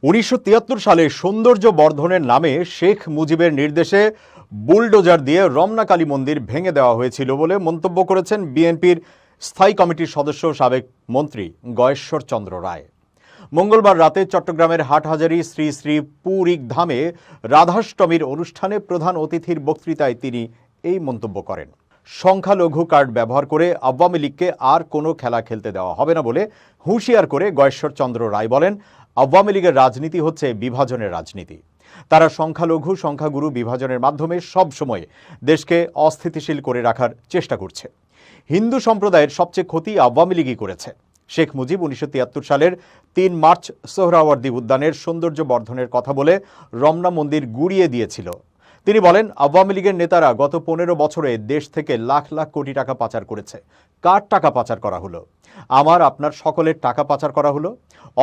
1973 সালে সৌন্দর্য বর্ধনের নামে শেখ মুজিবের নির্দেশে বুলডোজার দিয়ে রমনা কালী মন্দির ভেঙে দেওয়া হয়েছিল বলে মন্তব্য করেছেন বিএনপির স্থায়ী কমিটির সদস্য সাবেক মন্ত্রী গয়েশ্বর চন্দ্র রায়। মঙ্গলবার রাতে চট্টগ্রামের হাটহাজারী শ্রী শ্রী পুরীক ধামে রাধাষ্টমীর অনুষ্ঠানে প্রধান অতিথির বক্তৃতায় তিনি এই মন্তব্য করেন। সংখ্যালঘু কার্ড ব্যবহার করে আওয়ামী লীগকে আর কোনো খেলা খেলতে দেওয়া হবে না বলে হুঁশিয়ার করে গয়েশ্বর চন্দ্র রায় বলেন, আওয়ামী লীগের রাজনীতি হচ্ছে বিভাজনের রাজনীতি। তারা সংখ্যালঘু সংখ্যাগুরু বিভাজনের মাধ্যমে সব সময় দেশকে অস্থিতিশীল করে রাখার চেষ্টা করছে। হিন্দু সম্প্রদায়ের সবচেয়ে ক্ষতি আওয়ামী লীগই করেছে। শেখ মুজিব 1973 সালের 3 মার্চ সোহরাওয়ার্দী উদ্যানের সৌন্দর্য বর্ধনের কথা বলে রমনা মন্দির গুড়িয়ে দিয়েছিল। তিনি বলেন, আওয়ামী লীগের নেতারা গত 15 বছরে দেশ থেকে লাখ লাখ কোটি টাকা পাচার করেছে। কার টাকা পাচার করা হলো? আমার আপনার সকলের টাকা পাচার করা হলো।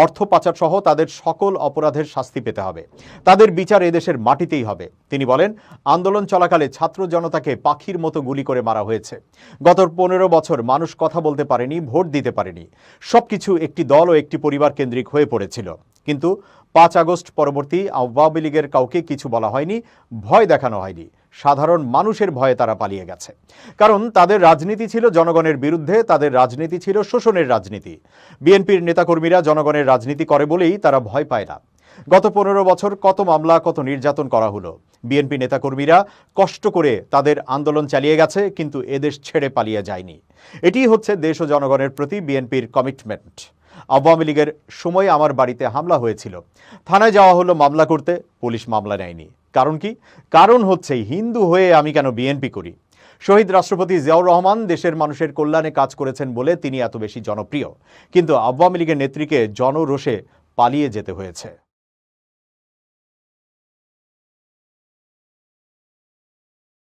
অর্থ পাচার সহ তাদের সকল অপরাধের শাস্তি পেতে হবে। তাদের বিচার এদেশের মাটিতেই হবে। তিনি বলেন, আন্দোলন চলাকালে ছাত্র জনতাকে পাখির মতো গুলি করে মারা হয়েছে। গত 15 বছর মানুষ কথা বলতে পারেনি, ভোট দিতে পারেনি। সবকিছু একটি দল ও একটি পরিবার কেন্দ্রিক হয়ে পড়েছিল। কিন্তু 5 আগস্ট পরবর্তী আওয়ামী লীগের কাউকে কিছু বলা হয়নি, ভয় দেখানো হয়নি। সাধারণ মানুষের ভয়ে তারা পালিয়ে গেছে। কারণ তাদের রাজনীতি ছিল জনগণের বিরুদ্ধে, তাদের রাজনীতি ছিল শোষণের রাজনীতি। বিএনপির নেতাকর্মীরা জনগণের রাজনীতি করে বলেই তারা ভয় পায় না। গত 15 বছর কত মামলা, কত নির্যাতন করা হলো। বিএনপি নেতাকর্মীরা কষ্ট করে তাদের আন্দোলন চালিয়ে গেছে, কিন্তু এদেশ ছেড়ে পালিয়ে যায়নি। এটিই হচ্ছে দেশ ও জনগণের প্রতি বিএনপির কমিটমেন্ট। আওয়ামী লীগের সময় আমার বাড়িতে হামলা হয়েছিল। থানায় যাওয়া হলো মামলা করতে, পুলিশ মামলা নেয়নি। কারণ কি? কারণ হচ্ছে হিন্দু হয়ে আমি কেন বিএনপি করি? শহীদ রাষ্ট্রপতি জিয়াউর রহমান দেশের মানুষের কল্যাণে কাজ করেছেন বলে তিনি এত বেশি জনপ্রিয়। কিন্তু আওয়ামী লীগের নেত্রীকে জনরোষে পালিয়ে যেতে হয়েছে।